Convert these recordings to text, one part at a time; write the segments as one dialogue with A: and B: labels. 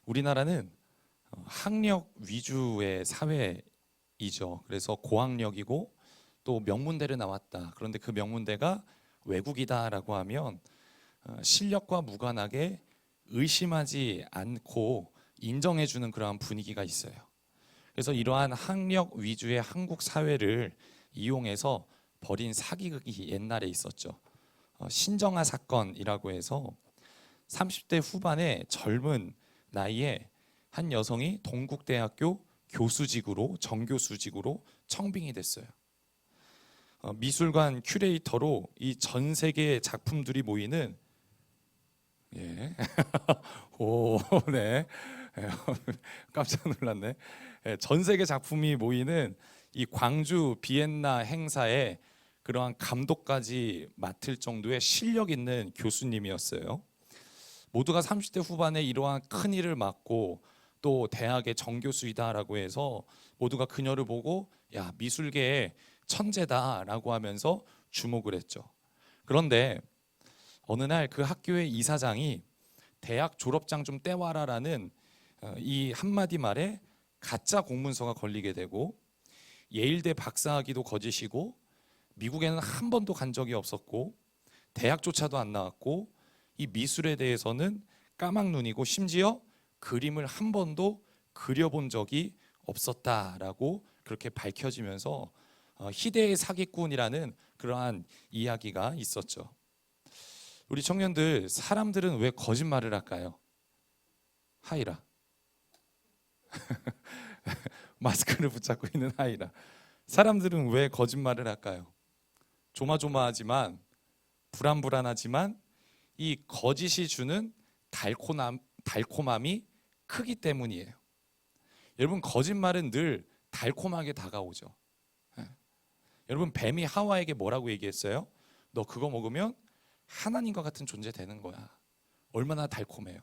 A: 우리나라는 학력 위주의 사회이죠. 그래서 고학력이고 또 명문대를 나왔다. 그런데 그 명문대가 외국이다라고 하면 실력과 무관하게 의심하지 않고 인정해주는 그러한 분위기가 있어요. 그래서 이러한 학력 위주의 한국 사회를 이용해서 벌인 사기극이 옛날에 있었죠. 신정아 사건이라고 해서 30대 후반의 젊은 나이에 한 여성이 동국대학교 교수직으로 정교수직으로 청빙이 됐어요. 미술관 큐레이터로 이 전 세계의 작품들이 모이는 오, 네. 깜짝 놀랐네. 전 세계 작품이 모이는 이 광주 비엔나 행사에 그러한 감독까지 맡을 정도의 실력 있는 교수님이었어요. 모두가 30대 후반에 이러한 큰 일을 맡고 또 대학의 정교수이다라고 해서 모두가 그녀를 보고 야, 미술계의 천재다라고 하면서 주목을 했죠. 그런데 어느 날 그 학교의 이사장이 대학 졸업장 좀 떼와라라는 이 한마디 말에 가짜 공문서가 걸리게 되고 예일대 박사학위도 거짓이고 미국에는 한 번도 간 적이 없었고 대학조차도 안 나왔고 이 미술에 대해서는 까막눈이고 심지어 그림을 한 번도 그려본 적이 없었다라고 그렇게 밝혀지면서 희대의 사기꾼이라는 그러한 이야기가 있었죠. 우리 청년들, 사람들은 왜 거짓말을 할까요? 하이라. 마스크를 붙잡고 있는 하이라. 사람들은 왜 거짓말을 할까요? 조마조마하지만 불안불안하지만 이 거짓이 주는 달콤함이 크기 때문이에요. 여러분, 거짓말은 늘 달콤하게 다가오죠. 여러분, 뱀이 하와에게 뭐라고 얘기했어요? 너 그거 먹으면 하나님과 같은 존재 되는 거야. 얼마나 달콤해요.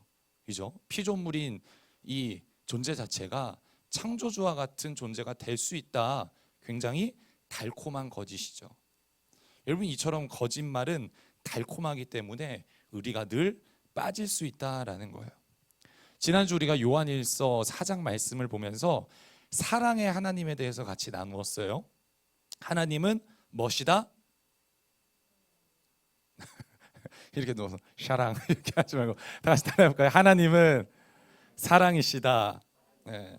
A: 그죠? 피조물인 이 존재 자체가 창조주와 같은 존재가 될 수 있다. 굉장히 달콤한 거짓이죠. 여러분, 이처럼 거짓말은 달콤하기 때문에 우리가 늘 빠질 수 있다라는 거예요. 지난주 우리가 요한일서 4장 말씀을 보면서 사랑의 하나님에 대해서 같이 나누었어요. 하나님은 멋이다. 이렇게 누워서 샤랑 이렇게 하지 말고 다시 따라해볼까요? 하나님은 사랑이시다. 네.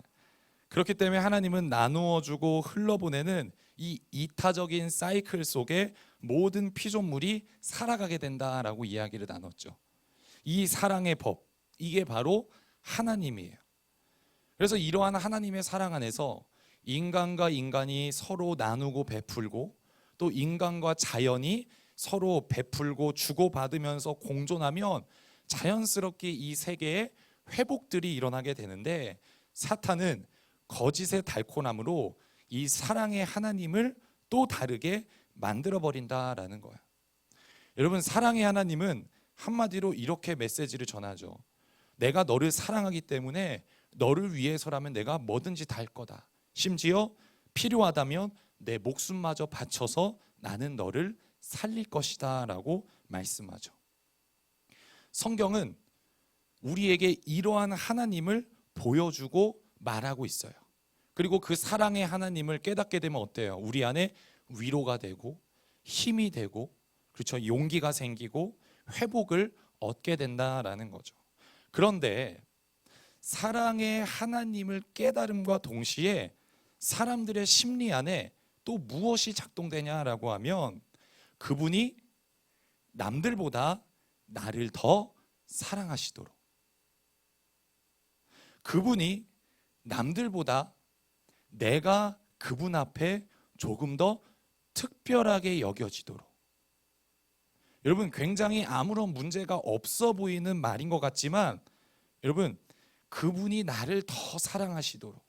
A: 그렇기 때문에 하나님은 나누어주고 흘러보내는 이 이타적인 사이클 속에 모든 피조물이 살아가게 된다라고 이야기를 나눴죠. 이 사랑의 법, 이게 바로 하나님이에요. 그래서 이러한 하나님의 사랑 안에서 인간과 인간이 서로 나누고 베풀고 또 인간과 자연이 서로 베풀고 주고받으면서 공존하면 자연스럽게 이 세계에 회복들이 일어나게 되는데, 사탄은 거짓의 달콤함으로 이 사랑의 하나님을 또 다르게 만들어버린다라는 거예요. 여러분, 사랑의 하나님은 한마디로 이렇게 메시지를 전하죠. 내가 너를 사랑하기 때문에 너를 위해서라면 내가 뭐든지 다 할 거다. 심지어 필요하다면 내 목숨마저 바쳐서 나는 너를 살릴 것이다 라고 말씀하죠. 성경은 우리에게 이러한 하나님을 보여주고 말하고 있어요. 그리고 그 사랑의 하나님을 깨닫게 되면 어때요? 우리 안에 위로가 되고 힘이 되고, 그렇죠? 용기가 생기고 회복을 얻게 된다라는 거죠. 그런데 사랑의 하나님을 깨달음과 동시에 사람들의 심리 안에 또 무엇이 작동되냐라고 하면 그분이 남들보다 나를 더 사랑하시도록, 그분이 남들보다 내가 그분 앞에 조금 더 특별하게 여겨지도록. 여러분, 굉장히 아무런 문제가 없어 보이는 말인 것 같지만 여러분, 그분이 나를 더 사랑하시도록,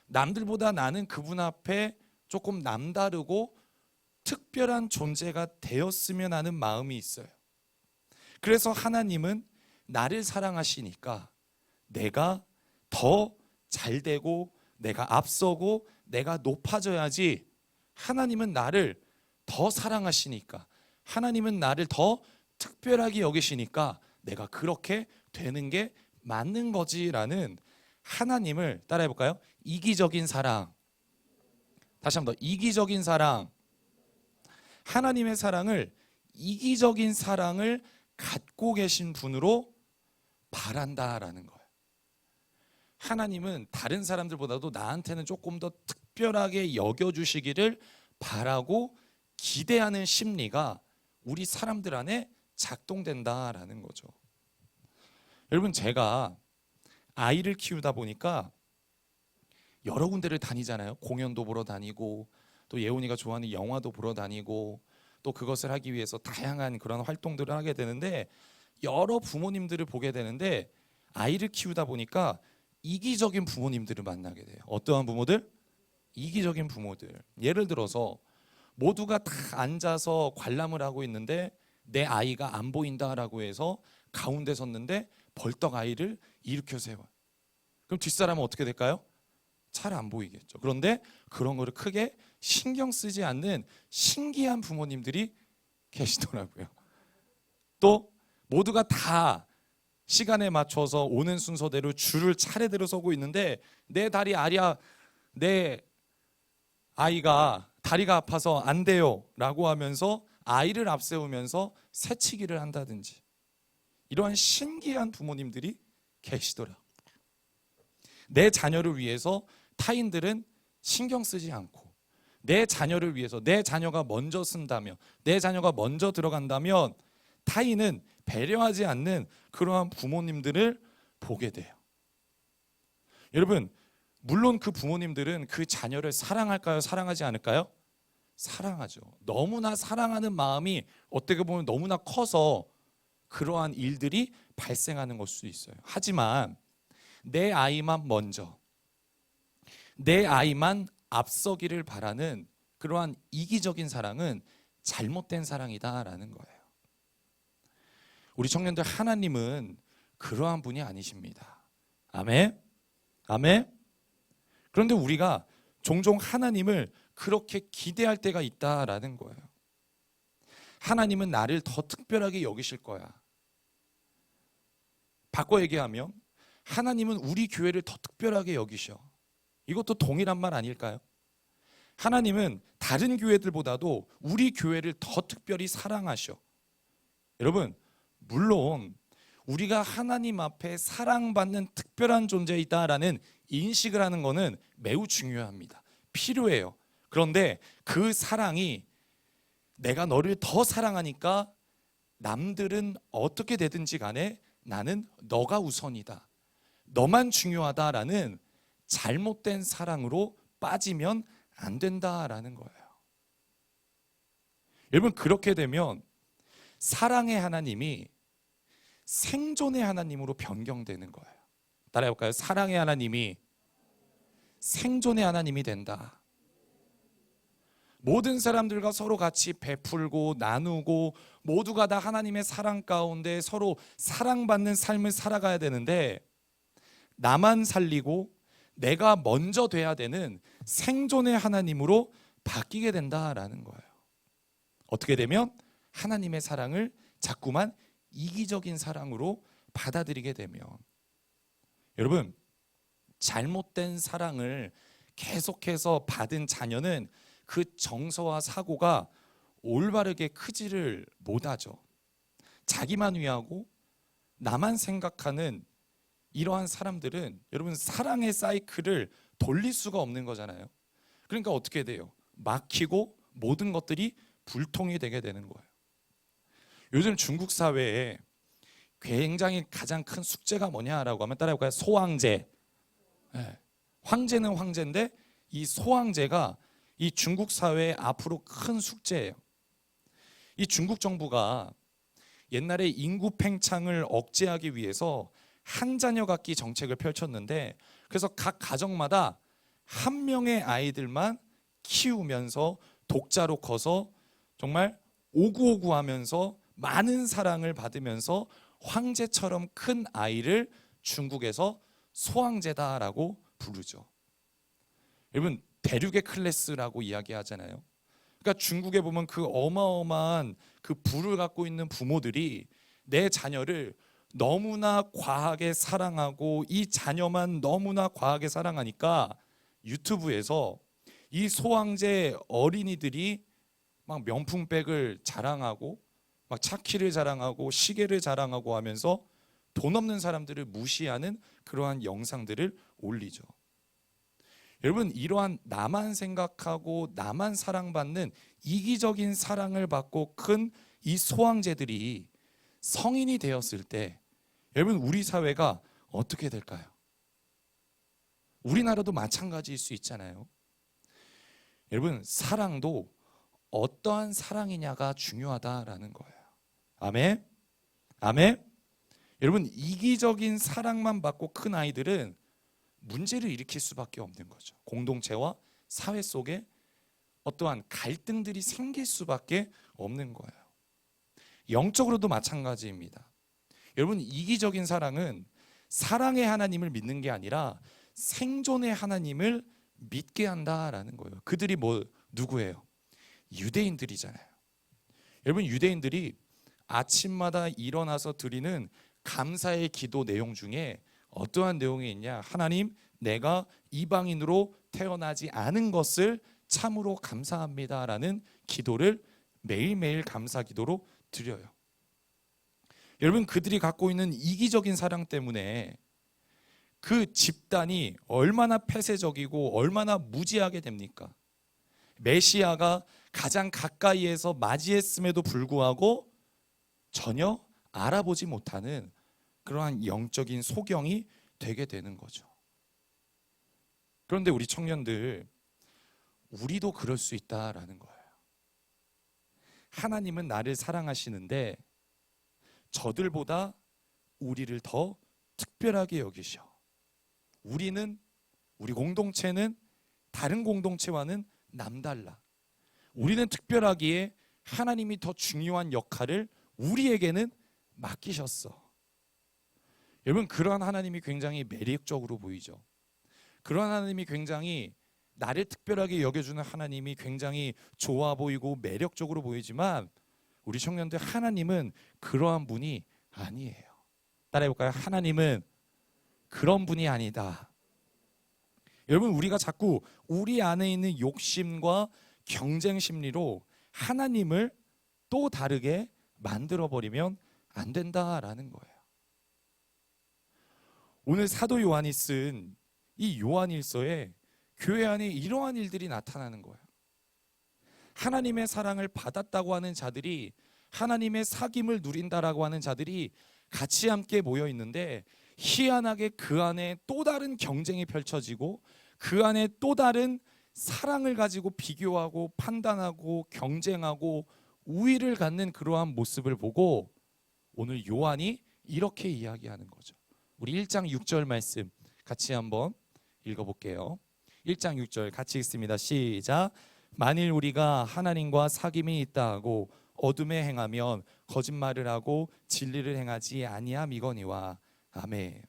A: 남들보다 나는 그분 앞에 조금 남다르고 특별한 존재가 되었으면 하는 마음이 있어요. 그래서 하나님은 나를 사랑하시니까 내가 더 잘되고 내가 앞서고 내가 높아져야지. 하나님은 나를 더 사랑하시니까, 하나님은 나를 더 특별하게 여기시니까 내가 그렇게 되는 게 맞는 거지라는 하나님을 따라해 볼까요? 이기적인 사랑. 다시 한번 더, 이기적인 사랑. 하나님의 사랑을 이기적인 사랑을 갖고 계신 분으로 바란다라는 거예요. 하나님은 다른 사람들보다도 나한테는 조금 더 특별하게 여겨주시기를 바라고 기대하는 심리가 우리 사람들 안에 작동된다라는 거죠. 여러분, 제가 아이를 키우다 보니까 여러 군데를 다니잖아요. 공연도 보러 다니고, 또 예원이가 좋아하는 영화도 보러 다니고, 또 그것을 하기 위해서 다양한 그런 활동들을 하게 되는데, 여러 부모님들을 보게 되는데, 아이를 키우다 보니까 이기적인 부모님들을 만나게 돼요. 어떠한 부모들? 이기적인 부모들. 예를 들어서 모두가 다 앉아서 관람을 하고 있는데 내 아이가 안 보인다라고 해서 가운데 섰는데 벌떡 아이를 일으켜 세워요. 그럼 뒷사람은 어떻게 될까요? 잘 안 보이겠죠. 그런데 그런 거를 크게 신경 쓰지 않는 신기한 부모님들이 계시더라고요. 또 모두가 다 시간에 맞춰서 오는 순서대로 줄을 차례대로 서고 있는데 내 다리 아리야, 내 아이가 다리가 아파서 안 돼요 라고 하면서 아이를 앞세우면서 새치기를 한다든지, 이러한 신기한 부모님들이 계시더라. 내 자녀를 위해서 타인들은 신경 쓰지 않고, 내 자녀를 위해서 내 자녀가 먼저 쓴다면, 내 자녀가 먼저 들어간다면 타인은 배려하지 않는 그러한 부모님들을 보게 돼요. 여러분, 물론 그 부모님들은 그 자녀를 사랑할까요? 사랑하지 않을까요? 사랑하죠. 너무나 사랑하는 마음이 어떻게 보면 너무나 커서 그러한 일들이 발생하는 걸 수 있어요. 하지만 내 아이만 먼저, 내 아이만 앞서기를 바라는 그러한 이기적인 사랑은 잘못된 사랑이다라는 거예요. 우리 청년들, 하나님은 그러한 분이 아니십니다. 아멘? 아멘? 그런데 우리가 종종 하나님을 그렇게 기대할 때가 있다라는 거예요. 하나님은 나를 더 특별하게 여기실 거야. 바꿔 얘기하면 하나님은 우리 교회를 더 특별하게 여기셔. 이것도 동일한 말 아닐까요? 하나님은 다른 교회들보다도 우리 교회를 더 특별히 사랑하셔. 여러분, 물론 우리가 하나님 앞에 사랑받는 특별한 존재이다라는 인식을 하는 것은 매우 중요합니다. 필요해요. 그런데 그 사랑이 내가 너를 더 사랑하니까 남들은 어떻게 되든지 간에 나는 너가 우선이다, 너만 중요하다라는 잘못된 사랑으로 빠지면 안 된다라는 거예요. 여러분, 그렇게 되면 사랑의 하나님이 생존의 하나님으로 변경되는 거예요. 따라해볼까요? 사랑의 하나님이 생존의 하나님이 된다. 모든 사람들과 서로 같이 베풀고 나누고 모두가 다 하나님의 사랑 가운데 서로 사랑받는 삶을 살아가야 되는데, 나만 살리고 내가 먼저 돼야 되는 생존의 하나님으로 바뀌게 된다라는 거예요. 어떻게 되면 하나님의 사랑을 자꾸만 이기적인 사랑으로 받아들이게 되면, 여러분, 잘못된 사랑을 계속해서 받은 자녀는 그 정서와 사고가 올바르게 크지를 못하죠. 자기만 위하고 나만 생각하는 이러한 사람들은 여러분 사랑의 사이클을 돌릴 수가 없는 거잖아요. 그러니까 어떻게 돼요? 막히고 모든 것들이 불통이 되게 되는 거예요. 요즘 중국 사회에 굉장히 가장 큰 숙제가 뭐냐라고 하면 따라해볼까요? 소황제. 네. 황제는 황제인데 이 소황제가 이 중국 사회의 앞으로 큰 숙제예요. 이 중국 정부가 옛날에 인구 팽창을 억제하기 위해서 한 자녀 갖기 정책을 펼쳤는데, 그래서 각 가정마다 한 명의 아이들만 키우면서 독자로 커서 정말 오구오구하면서 많은 사랑을 받으면서 황제처럼 큰 아이를 중국에서 소황제다라고 부르죠. 여러분, 대륙의 클래스라고 이야기하잖아요. 그러니까 중국에 보면 그 어마어마한 그 부를 갖고 있는 부모들이 내 자녀를 너무나 과하게 사랑하고 이 자녀만 너무나 과하게 사랑하니까 유튜브에서 이 소황제 어린이들이 막 명품백을 자랑하고 막 차키를 자랑하고 시계를 자랑하고 하면서 돈 없는 사람들을 무시하는 그러한 영상들을 올리죠. 여러분, 이러한 나만 생각하고 나만 사랑받는 이기적인 사랑을 받고 큰 이 소황제들이 성인이 되었을 때 여러분, 우리 사회가 어떻게 될까요? 우리나라도 마찬가지일 수 있잖아요. 여러분, 사랑도 어떠한 사랑이냐가 중요하다라는 거예요. 아멘? 아멘? 여러분, 이기적인 사랑만 받고 큰 아이들은 문제를 일으킬 수밖에 없는 거죠. 공동체와 사회 속에 어떠한 갈등들이 생길 수밖에 없는 거예요. 영적으로도 마찬가지입니다. 여러분, 이기적인 사랑은 사랑의 하나님을 믿는 게 아니라 생존의 하나님을 믿게 한다라는 거예요. 그들이 누구예요? 유대인들이잖아요. 여러분, 유대인들이 아침마다 일어나서 드리는 감사의 기도 내용 중에 어떠한 내용이 있냐? 하나님, 내가 이방인으로 태어나지 않은 것을 참으로 감사합니다라는 기도를 매일매일 감사 기도로 드려요. 여러분, 그들이 갖고 있는 이기적인 사랑 때문에 그 집단이 얼마나 폐쇄적이고 얼마나 무지하게 됩니까? 메시아가 가장 가까이에서 맞이했음에도 불구하고 전혀 알아보지 못하는 그러한 영적인 소경이 되게 되는 거죠. 그런데 우리 청년들, 우리도 그럴 수 있다라는 거예요. 하나님은 나를 사랑하시는데 저들보다 우리를 더 특별하게 여기셔. 우리 공동체는 다른 공동체와는 남달라. 우리는 특별하기에 하나님이 더 중요한 역할을 우리에게는 맡기셨어. 여러분, 그러한 하나님이 굉장히 매력적으로 보이죠. 그러한 하나님이 굉장히 나를 특별하게 여겨주는 하나님이 굉장히 좋아 보이고 매력적으로 보이지만 우리 청년들, 하나님은 그러한 분이 아니에요. 따라해볼까요? 하나님은 그런 분이 아니다. 여러분, 우리가 자꾸 우리 안에 있는 욕심과 경쟁 심리로 하나님을 또 다르게 만들어버리면 안 된다라는 거예요. 오늘 사도 요한이 쓴 이 요한일서에 교회 안에 이러한 일들이 나타나는 거예요. 하나님의 사랑을 받았다고 하는 자들이, 하나님의 사귐을 누린다라고 하는 자들이 같이 함께 모여 있는데 희한하게 그 안에 또 다른 경쟁이 펼쳐지고 그 안에 또 다른 사랑을 가지고 비교하고 판단하고 경쟁하고 우위를 갖는 그러한 모습을 보고 오늘 요한이 이렇게 이야기하는 거죠. 우리 1장 6절 말씀 같이 한번 읽어볼게요. 1장 6절 같이 읽습니다. 시작. 만일 우리가 하나님과 사귐이 있다 하고 어둠에 행하면 거짓말을 하고 진리를 행하지 아니함이거니와. 아멘.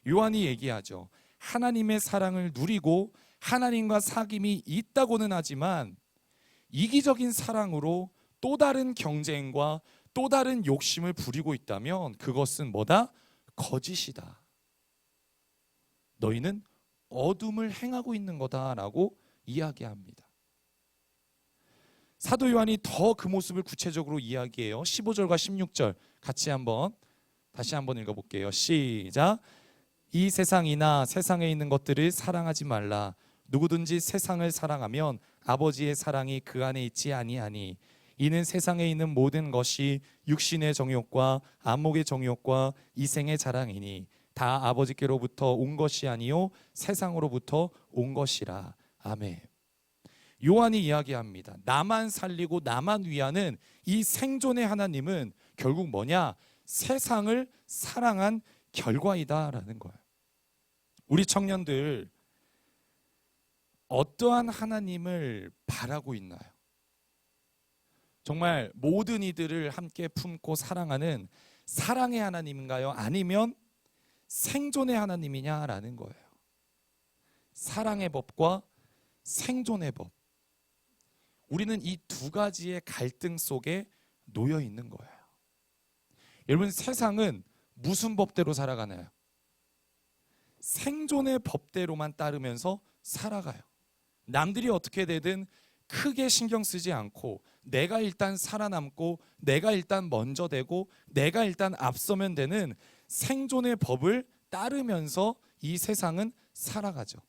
A: 요한이 얘기하죠. 하나님의 사랑을 누리고 하나님과 사귐이 있다고는 하지만 이기적인 사랑으로 또 다른 경쟁과 또 다른 욕심을 부리고 있다면 그것은 뭐다? 거짓이다. 너희는 어둠을 행하고 있는 거다라고 이야기합니다. 사도 요한이 더 그 모습을 구체적으로 이야기해요. 15절과 16절 같이 다시 한번 읽어볼게요. 시작. 이 세상이나 세상에 있는 것들을 사랑하지 말라. 누구든지 세상을 사랑하면 아버지의 사랑이 그 안에 있지 아니하니. 이는 세상에 있는 모든 것이 육신의 정욕과 안목의 정욕과 이생의 자랑이니 다 아버지께로부터 온 것이 아니요 세상으로부터 온 것이라. 아멘. 요한이 이야기합니다. 나만 살리고 나만 위하는 이 생존의 하나님은 결국 뭐냐? 세상을 사랑한 결과이다라는 거예요. 우리 청년들, 어떠한 하나님을 바라고 있나요? 정말 모든 이들을 함께 품고 사랑하는 사랑의 하나님인가요? 아니면 생존의 하나님이냐라는 거예요. 사랑의 법과 생존의 법. 우리는 이 두 가지의 갈등 속에 놓여 있는 거예요. 여러분, 세상은 무슨 법대로 살아가나요? 생존의 법대로만 따르면서 살아가요. 남들이 어떻게 되든 크게 신경 쓰지 않고 내가 일단 살아남고 내가 일단 먼저 되고 내가 일단 앞서면 되는 생존의 법을 따르면서 이 세상은 살아가죠.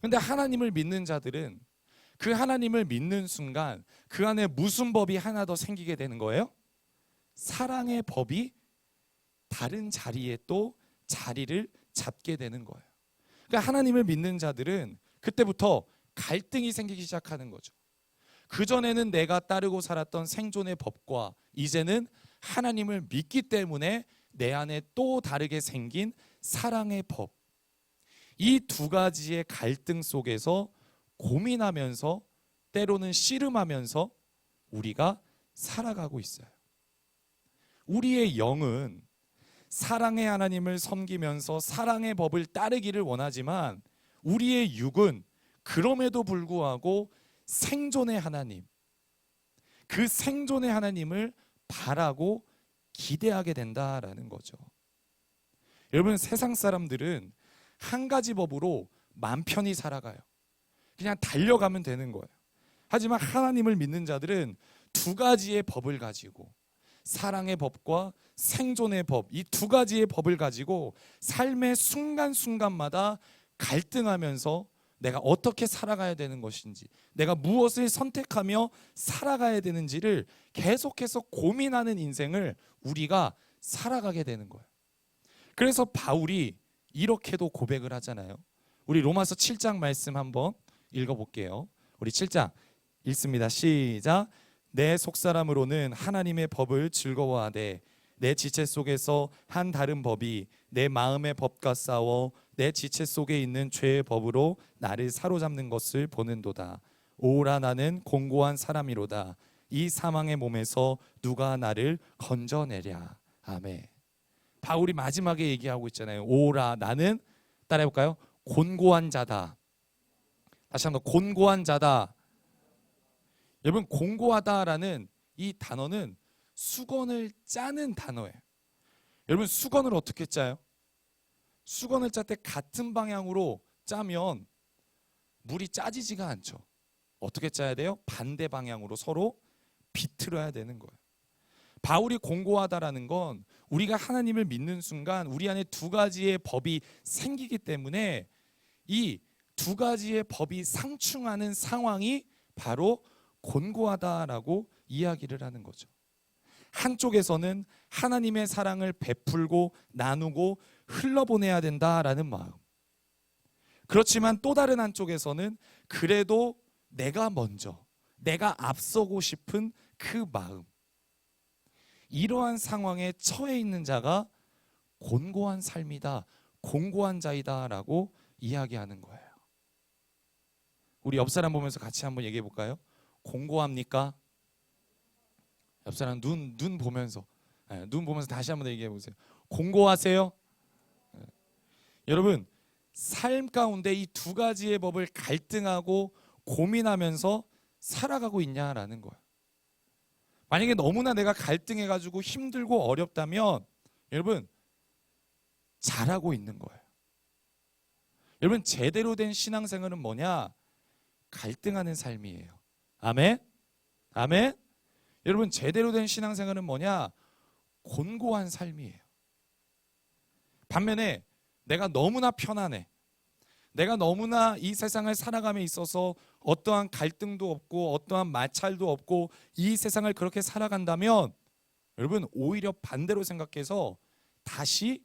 A: 근데 하나님을 믿는 자들은 그 하나님을 믿는 순간 그 안에 무슨 법이 하나 더 생기게 되는 거예요? 사랑의 법이 다른 자리에 또 자리를 잡게 되는 거예요. 그러니까 하나님을 믿는 자들은 그때부터 갈등이 생기기 시작하는 거죠. 그전에는 내가 따르고 살았던 생존의 법과 이제는 하나님을 믿기 때문에 내 안에 또 다르게 생긴 사랑의 법. 이 두 가지의 갈등 속에서 고민하면서 때로는 씨름하면서 우리가 살아가고 있어요. 우리의 영은 사랑의 하나님을 섬기면서 사랑의 법을 따르기를 원하지만 우리의 육은 그럼에도 불구하고 생존의 하나님, 그 생존의 하나님을 바라고 기대하게 된다라는 거죠. 여러분, 세상 사람들은 한 가지 법으로 맘 편히 살아가요. 그냥 달려가면 되는 거예요. 하지만 하나님을 믿는 자들은 두 가지의 법을 가지고 사랑의 법과 생존의 법, 이 두 가지의 법을 가지고 삶의 순간순간마다 갈등하면서 내가 어떻게 살아가야 되는 것인지, 내가 무엇을 선택하며 살아가야 되는지를 계속해서 고민하는 인생을 우리가 살아가게 되는 거예요. 그래서 바울이 이렇게도 고백을 하잖아요. 우리 로마서 7장 말씀 한번 읽어볼게요. 우리 7장 읽습니다. 시작. 내 속사람으로는 하나님의 법을 즐거워하되 내 지체 속에서 한 다른 법이 내 마음의 법과 싸워 내 지체 속에 있는 죄의 법으로 나를 사로잡는 것을 보는도다. 오라 나는 공고한 사람이로다. 이 사망의 몸에서 누가 나를 건져내랴. 아멘. 바울이 마지막에 얘기하고 있잖아요. 오라 나는, 따라해볼까요? 곤고한 자다. 다시 한번, 곤고한 자다. 여러분, 곤고하다라는 이 단어는 수건을 짜는 단어예요. 여러분, 수건을 어떻게 짜요? 수건을 짤 때 같은 방향으로 짜면 물이 짜지지가 않죠. 어떻게 짜야 돼요? 반대 방향으로 서로 비틀어야 되는 거예요. 바울이 공고하다라는 건 우리가 하나님을 믿는 순간 우리 안에 두 가지의 법이 생기기 때문에 이 두 가지의 법이 상충하는 상황이 바로 곤고하다라고 이야기를 하는 거죠. 한쪽에서는 하나님의 사랑을 베풀고 나누고 흘러보내야 된다라는 마음. 그렇지만 또 다른 한쪽에서는 그래도 내가 먼저, 내가 앞서고 싶은 그 마음. 이러한 상황에 처해 있는 자가 곤고한 삶이다, 공고한 자이다라고 이야기하는 거예요. 우리 옆 사람 보면서 같이 한번 얘기해 볼까요? 공고합니까? 옆 사람 눈 보면서, 눈 보면서 다시 한번 얘기해 보세요. 공고하세요? 여러분, 삶 가운데 이 두 가지의 법을 갈등하고 고민하면서 살아가고 있냐라는 거예요. 만약에 너무나 내가 갈등해가지고 힘들고 어렵다면 여러분, 잘하고 있는 거예요. 여러분, 제대로 된 신앙생활은 뭐냐? 갈등하는 삶이에요. 아멘? 아멘? 여러분, 제대로 된 신앙생활은 뭐냐? 곤고한 삶이에요. 반면에 내가 너무나 편안해, 내가 너무나 이 세상을 살아감에 있어서 어떠한 갈등도 없고 어떠한 마찰도 없고 이 세상을 그렇게 살아간다면 여러분, 오히려 반대로 생각해서 다시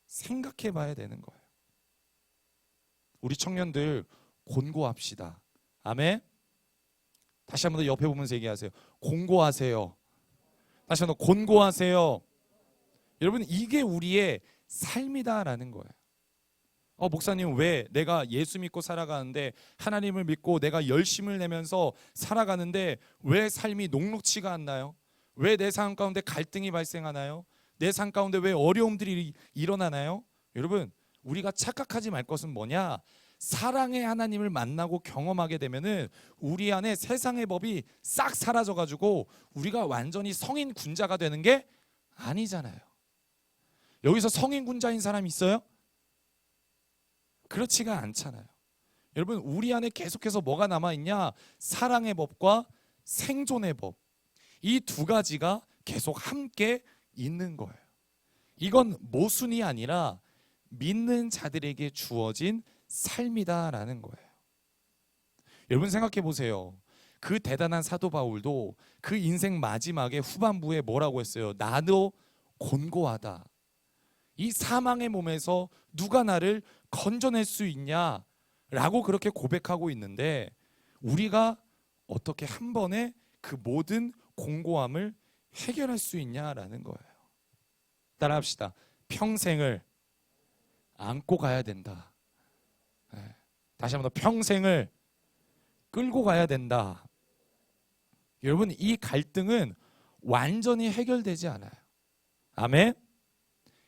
A: 생각해 봐야 되는 거예요. 우리 청년들 곤고합시다. 아멘. 다시 한번 더 옆에 보면서 얘기하세요. 공고하세요. 다시 한번 곤고하세요. 여러분, 이게 우리의 삶이다라는 거예요. 목사님, 왜 내가 예수 믿고 살아가는데, 하나님을 믿고 내가 열심을 내면서 살아가는데 왜 삶이 녹록치가 않나요? 왜 내 삶 가운데 갈등이 발생하나요? 내 삶 가운데 왜 어려움들이 일어나나요? 여러분, 우리가 착각하지 말 것은 뭐냐? 사랑의 하나님을 만나고 경험하게 되면은 우리 안에 세상의 법이 싹 사라져가지고 우리가 완전히 성인 군자가 되는 게 아니잖아요. 여기서 성인군자인 사람 있어요? 그렇지가 않잖아요. 여러분, 우리 안에 계속해서 뭐가 남아있냐? 사랑의 법과 생존의 법. 이 두 가지가 계속 함께 있는 거예요. 이건 모순이 아니라 믿는 자들에게 주어진 삶이다라는 거예요. 여러분 생각해 보세요. 그 대단한 사도 바울도 그 인생 마지막에 후반부에 뭐라고 했어요? 나도 곤고하다. 이 사망의 몸에서 누가 나를 건져낼 수 있냐? 라고 그렇게 고백하고 있는데, 우리가 어떻게 한 번에 그 모든 공고함을 해결할 수 있냐라는 거예요. 따라합시다. 평생을 안고 가야 된다. 다시 한번 더, 평생을 끌고 가야 된다. 여러분, 이 갈등은 완전히 해결되지 않아요. 아멘?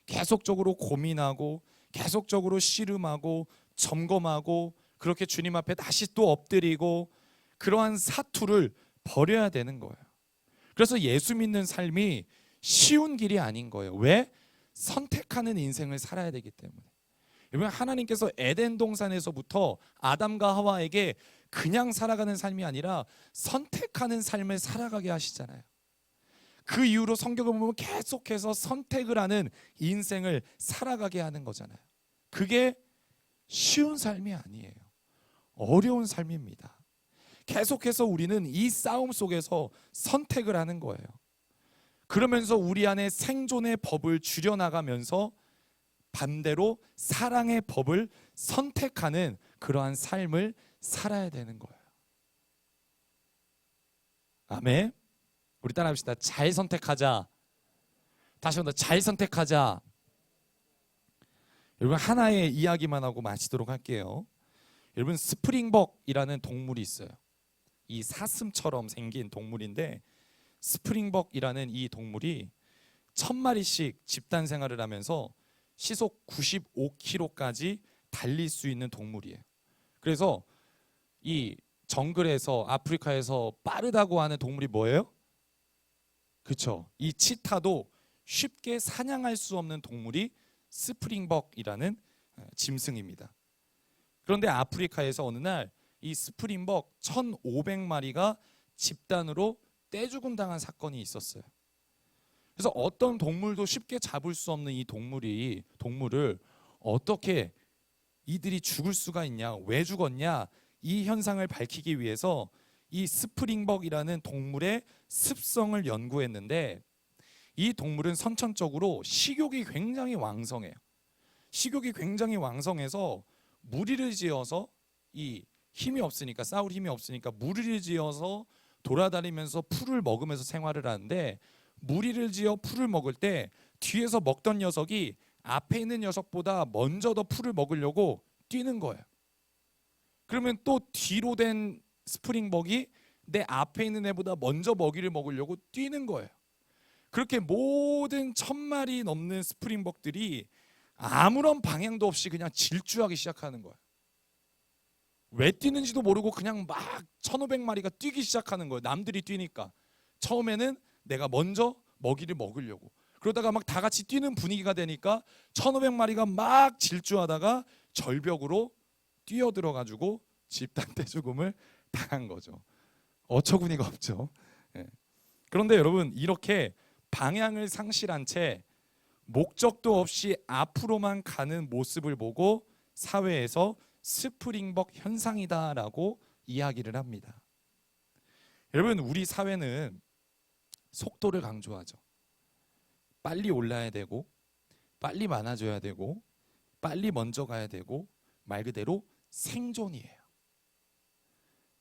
A: 계속적으로 고민하고 계속적으로 씨름하고 점검하고 그렇게 주님 앞에 다시 또 엎드리고, 그러한 사투를 버려야 되는 거예요. 그래서 예수 믿는 삶이 쉬운 길이 아닌 거예요. 왜? 선택하는 인생을 살아야 되기 때문에. 여러분, 하나님께서 에덴 동산에서부터 아담과 하와에게 그냥 살아가는 삶이 아니라 선택하는 삶을 살아가게 하시잖아요. 그 이후로 성경을 보면 계속해서 선택을 하는 인생을 살아가게 하는 거잖아요. 그게 쉬운 삶이 아니에요. 어려운 삶입니다. 계속해서 우리는 이 싸움 속에서 선택을 하는 거예요. 그러면서 우리 안에 생존의 법을 줄여나가면서 반대로 사랑의 법을 선택하는 그러한 삶을 살아야 되는 거예요. 아멘. 우리 따라합시다. 잘 선택하자. 다시 한번 잘 선택하자. 여러분, 하나의 이야기만 하고 마치도록 할게요. 여러분, 스프링벅이라는 동물이 있어요. 이 사슴처럼 생긴 동물인데, 스프링벅이라는 이 동물이 1000마리씩 집단 생활을 하면서 시속 95km까지 달릴 수 있는 동물이에요. 그래서 이 정글에서, 아프리카에서 빠르다고 하는 동물이 뭐예요? 그렇죠. 이 치타도 쉽게 사냥할 수 없는 동물이 스프링벅이라는 짐승입니다. 그런데 아프리카에서 어느 날 이 스프링벅 1500마리가 집단으로 떼죽음 당한 사건이 있었어요. 그래서 어떤 동물도 쉽게 잡을 수 없는 이 동물을 어떻게 이들이 죽을 수가 있냐, 왜 죽었냐, 이 현상을 밝히기 위해서 이 스프링벅이라는 동물의 습성을 연구했는데, 이 동물은 선천적으로 식욕이 굉장히 왕성해요. 식욕이 굉장히 왕성해서 무리를 지어서, 이 힘이 없으니까, 싸울 힘이 없으니까 무리를 지어서 돌아다니면서 풀을 먹으면서 생활을 하는데, 무리를 지어 풀을 먹을 때 뒤에서 먹던 녀석이 앞에 있는 녀석보다 먼저 더 풀을 먹으려고 뛰는 거예요. 그러면 또 뒤로 된 스프링벅이 내 앞에 있는 애보다 먼저 먹이를 먹으려고 뛰는 거예요. 그렇게 모든 1000마리 넘는 스프링벅들이 아무런 방향도 없이 그냥 질주하기 시작하는 거예요. 왜 뛰는지도 모르고 그냥 막 1500마리가 뛰기 시작하는 거예요. 남들이 뛰니까. 처음에는 내가 먼저 먹이를 먹으려고. 그러다가 막 다 같이 뛰는 분위기가 되니까 1500마리가 막 질주하다가 절벽으로 뛰어들어가지고 집단 떼죽음을 당한 거죠. 어처구니가 없죠. 그런데 여러분, 이렇게 방향을 상실한 채 목적도 없이 앞으로만 가는 모습을 보고 사회에서 스프링벅 현상이다라고 이야기를 합니다. 여러분, 우리 사회는 속도를 강조하죠. 빨리 올라야 되고, 빨리 많아져야 되고, 빨리 먼저 가야 되고, 말 그대로 생존이에요.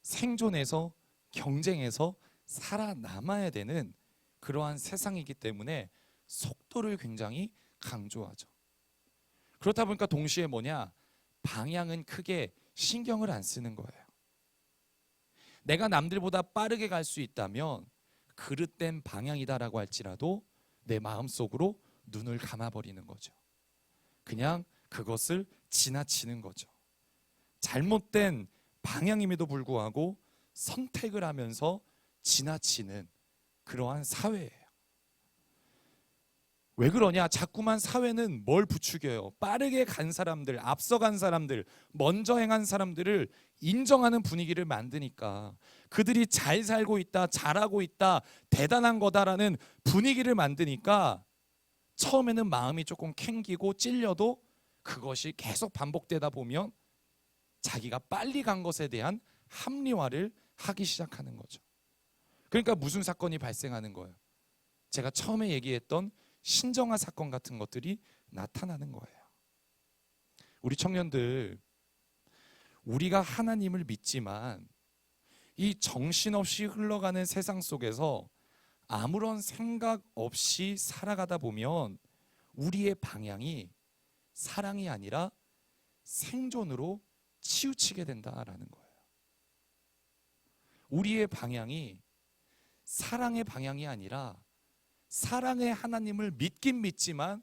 A: 생존해서, 경쟁해서 살아남아야 되는 그러한 세상이기 때문에 속도를 굉장히 강조하죠. 그렇다 보니까 동시에 뭐냐? 방향은 크게 신경을 안 쓰는 거예요. 내가 남들보다 빠르게 갈 수 있다면 그릇된 방향이다라고 할지라도 내 마음속으로 눈을 감아버리는 거죠. 그냥 그것을 지나치는 거죠. 잘못된 방향임에도 불구하고 선택을 하면서 지나치는 그러한 사회예요. 왜 그러냐? 자꾸만 사회는 뭘 부추겨요? 빠르게 간 사람들, 앞서간 사람들, 먼저 행한 사람들을 인정하는 분위기를 만드니까, 그들이 잘 살고 있다, 잘하고 있다, 대단한 거다라는 분위기를 만드니까 처음에는 마음이 조금 캥기고 찔려도 그것이 계속 반복되다 보면 자기가 빨리 간 것에 대한 합리화를 하기 시작하는 거죠. 그러니까 무슨 사건이 발생하는 거예요? 제가 처음에 얘기했던 신정아 사건 같은 것들이 나타나는 거예요. 우리 청년들, 우리가 하나님을 믿지만 이 정신없이 흘러가는 세상 속에서 아무런 생각 없이 살아가다 보면 우리의 방향이 사랑이 아니라 생존으로 치우치게 된다라는 거예요. 우리의 방향이 사랑의 방향이 아니라 사랑의 하나님을 믿긴 믿지만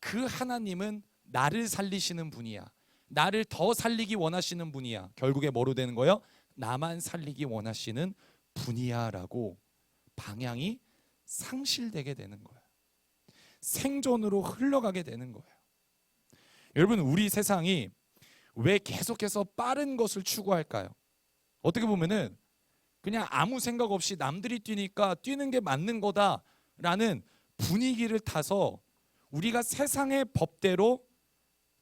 A: 그 하나님은 나를 살리시는 분이야, 나를 더 살리기 원하시는 분이야, 결국에 뭐로 되는 거예요? 나만 살리기 원하시는 분이야 라고 방향이 상실되게 되는 거예요. 생존으로 흘러가게 되는 거예요. 여러분, 우리 세상이 왜 계속해서 빠른 것을 추구할까요? 어떻게 보면은 그냥 아무 생각 없이 남들이 뛰니까 뛰는 게 맞는 거다라는 분위기를 타서 우리가 세상의 법대로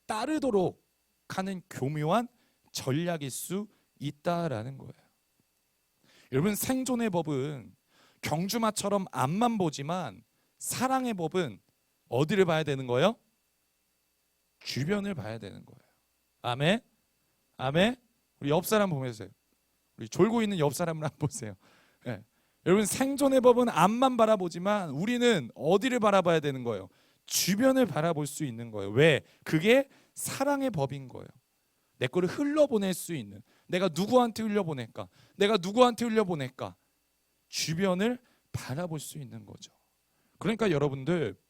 A: 따르도록 하는 교묘한 전략일 수 있다라는 거예요. 여러분, 생존의 법은 경주마처럼 앞만 보지만 사랑의 법은 어디를 봐야 되는 거예요? 주변을 봐야 되는 거예요. 아멘? 아멘? 우리 옆 사람 보면서요. 우리 졸고 있는 옆 사람을 한번 보세요. 네. 여러분, 생존의 법은 앞만 바라보지만 우리는 어디를 바라봐야 되는 거예요? 주변을 바라볼 수 있는 거예요. 왜? 그게 사랑의 법인 거예요. 내 거를 흘려보낼 수 있는, 내가 누구한테 흘려보낼까? 내가 누구한테 흘려보낼까? 주변을 바라볼 수 있는 거죠. 그러니까 여러분들,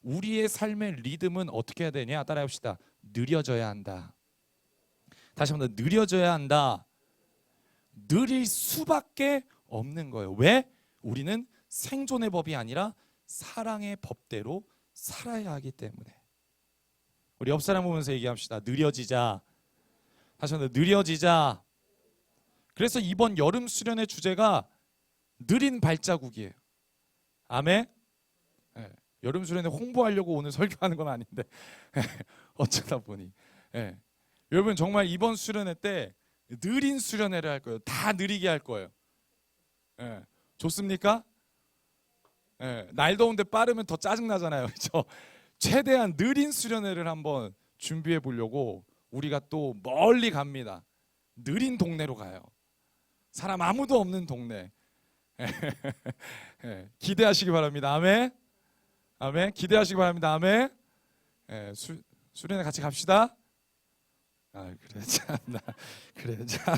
A: 우리의 삶의 리듬은 어떻게 해야 되냐? 따라해봅시다. 느려져야 한다. 다시 한번 더, 느려져야 한다. 느릴 수밖에 없는 거예요. 왜? 우리는 생존의 법이 아니라 사랑의 법대로 살아야 하기 때문에. 우리 옆 사람 보면서 얘기합시다. 느려지자. 다시 한번 더, 느려지자. 그래서 이번 여름 수련의 주제가 느린 발자국이에요. 아멘? 네. 여름 수련회 홍보하려고 오늘 설교하는 건 아닌데 어쩌다 보니 여러분, 정말 이번 수련회 때 느린 수련회를 할 거예요. 다 느리게 할 거예요. 좋습니까? 날 더운데 빠르면 더 짜증나잖아요. 그렇죠? 최대한 느린 수련회를 한번 준비해 보려고 우리가 또 멀리 갑니다. 느린 동네로 가요. 사람 아무도 없는 동네. 기대하시기 바랍니다. 아멘. 아멘. 기대하시기 바랍니다. 아멘. 수련회 같이 갑시다. 그래 참나. 그래 참.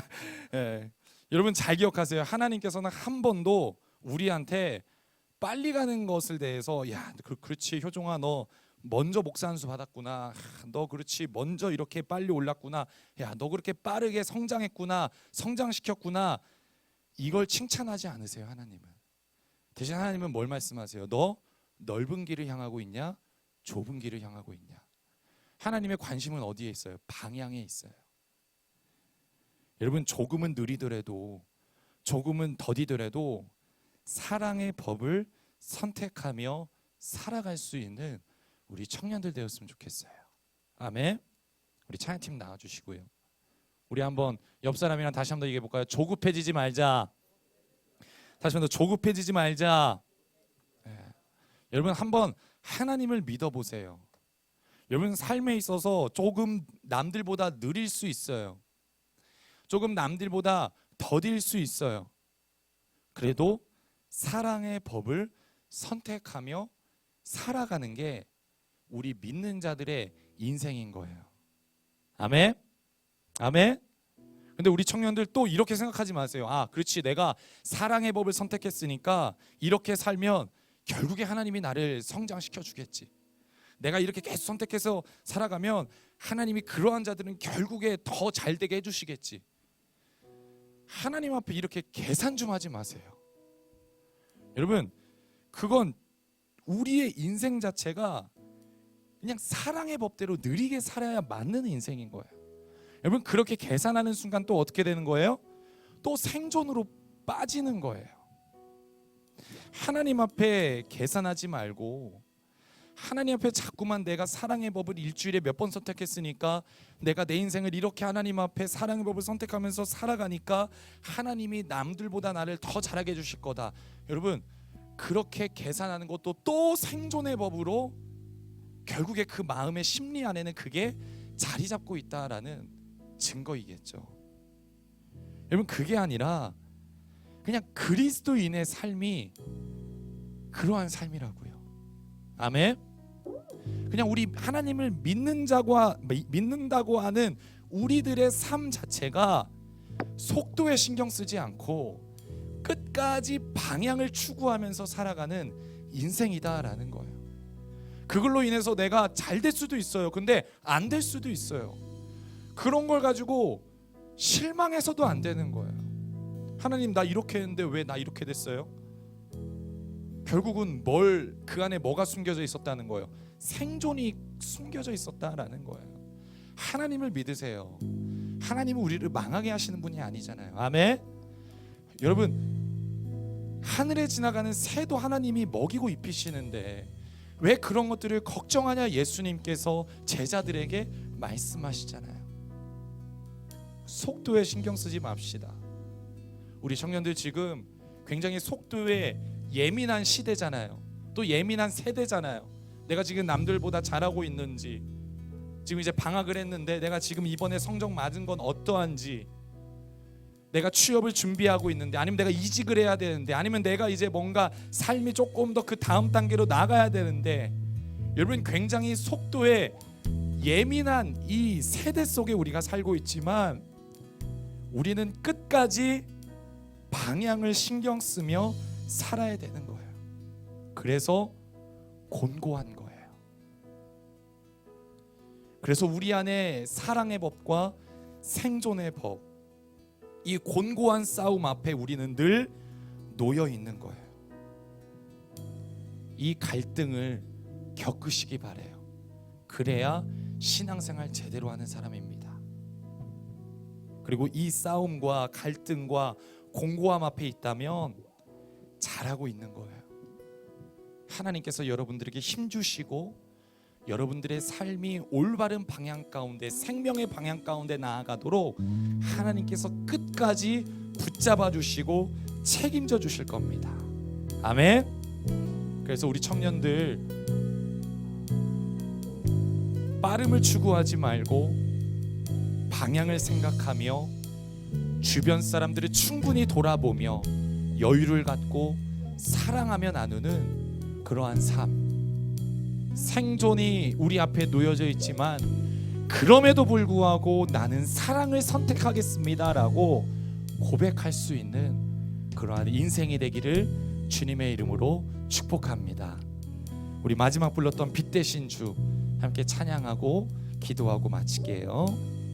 A: 여러분, 잘 기억하세요. 하나님께서는 한 번도 우리한테 빨리 가는 것을 대해서 야, 그렇지 효종아, 너 먼저 목사 안수 받았구나. 너 그렇지 먼저 이렇게 빨리 올랐구나. 야, 너 그렇게 빠르게 성장했구나. 성장시켰구나. 이걸 칭찬하지 않으세요, 하나님은. 대신 하나님은 뭘 말씀하세요? 너 넓은 길을 향하고 있냐? 좁은 길을 향하고 있냐? 하나님의 관심은 어디에 있어요? 방향에 있어요. 여러분, 조금은 느리더라도, 조금은 더디더라도 사랑의 법을 선택하며 살아갈 수 있는 우리 청년들 되었으면 좋겠어요. 아멘. 우리 찬양팀 나와주시고요. 우리 한번 옆 사람이랑 다시 한번 얘기해 볼까요? 조급해지지 말자. 다시 한번 조급해지지 말자. 여러분, 한번 하나님을 믿어보세요. 여러분, 삶에 있어서 조금 남들보다 느릴 수 있어요. 조금 남들보다 더딜 수 있어요. 그래도 사랑의 법을 선택하며 살아가는 게 우리 믿는 자들의 인생인 거예요. 아멘. 아멘. 근데 우리 청년들 또 이렇게 생각하지 마세요. 그렇지, 내가 사랑의 법을 선택했으니까 이렇게 살면 결국에 하나님이 나를 성장시켜 주겠지. 내가 이렇게 계속 선택해서 살아가면 하나님이 그러한 자들은 결국에 더 잘되게 해주시겠지. 하나님 앞에 이렇게 계산 좀 하지 마세요. 여러분, 그건 우리의 인생 자체가 그냥 사랑의 법대로 느리게 살아야 맞는 인생인 거예요. 여러분, 그렇게 계산하는 순간 또 어떻게 되는 거예요? 또 생존으로 빠지는 거예요. 하나님 앞에 계산하지 말고 하나님 앞에 자꾸만 내가 사랑의 법을 일주일에 몇 번 선택했으니까 내가 내 인생을 이렇게 하나님 앞에 사랑의 법을 선택하면서 살아가니까 하나님이 남들보다 나를 더 잘하게 해주실 거다. 여러분, 그렇게 계산하는 것도 또 생존의 법으로 결국에 그 마음의 심리 안에는 그게 자리 잡고 있다라는 증거이겠죠. 여러분, 그게 아니라 그냥 그리스도인의 삶이 그러한 삶이라고요. 아멘. 그냥 우리 하나님을 믿는다고 하는 우리들의 삶 자체가 속도에 신경 쓰지 않고 끝까지 방향을 추구하면서 살아가는 인생이다라는 거예요. 그걸로 인해서 내가 잘 될 수도 있어요. 근데 안 될 수도 있어요. 그런 걸 가지고 실망해서도 안 되는 거예요. 하나님, 나 이렇게 했는데 왜 나 이렇게 됐어요? 결국은 그 안에 뭐가 숨겨져 있었다는 거예요? 생존이 숨겨져 있었다라는 거예요. 하나님을 믿으세요. 하나님은 우리를 망하게 하시는 분이 아니잖아요. 아멘. 여러분, 하늘에 지나가는 새도 하나님이 먹이고 입히시는데 왜 그런 것들을 걱정하냐? 예수님께서 제자들에게 말씀하시잖아요. 속도에 신경 쓰지 맙시다. 우리 청년들 지금 굉장히 속도에 예민한 시대잖아요. 또 예민한 세대잖아요. 내가 지금 남들보다 잘하고 있는지, 지금 이제 방학을 했는데 내가 지금 이번에 성적 맞은 건 어떠한지, 내가 취업을 준비하고 있는데, 아니면 내가 이직을 해야 되는데, 아니면 내가 이제 뭔가 삶이 조금 더 그 다음 단계로 나가야 되는데, 여러분, 굉장히 속도에 예민한 이 세대 속에 우리가 살고 있지만 우리는 끝까지 방향을 신경 쓰며 살아야 되는 거예요. 그래서 곤고한 거예요. 그래서 우리 안에 사랑의 법과 생존의 법, 이 곤고한 싸움 앞에 우리는 늘 놓여 있는 거예요. 이 갈등을 겪으시기 바래요. 그래야 신앙생활 제대로 하는 사람입니다. 그리고 이 싸움과 갈등과 공고함 앞에 있다면 잘하고 있는 거예요. 하나님께서 여러분들에게 힘 주시고 여러분들의 삶이 올바른 방향 가운데, 생명의 방향 가운데 나아가도록 하나님께서 끝까지 붙잡아 주시고 책임져 주실 겁니다. 아멘. 그래서 우리 청년들, 빠름을 추구하지 말고 방향을 생각하며 주변 사람들을 충분히 돌아보며 여유를 갖고 사랑하며 나누는 그러한 삶. 생존이 우리 앞에 놓여져 있지만 그럼에도 불구하고 나는 사랑을 선택하겠습니다라고 고백할 수 있는 그러한 인생이 되기를 주님의 이름으로 축복합니다. 우리 마지막 불렀던 빛 대신 주 함께 찬양하고 기도하고 마칠게요.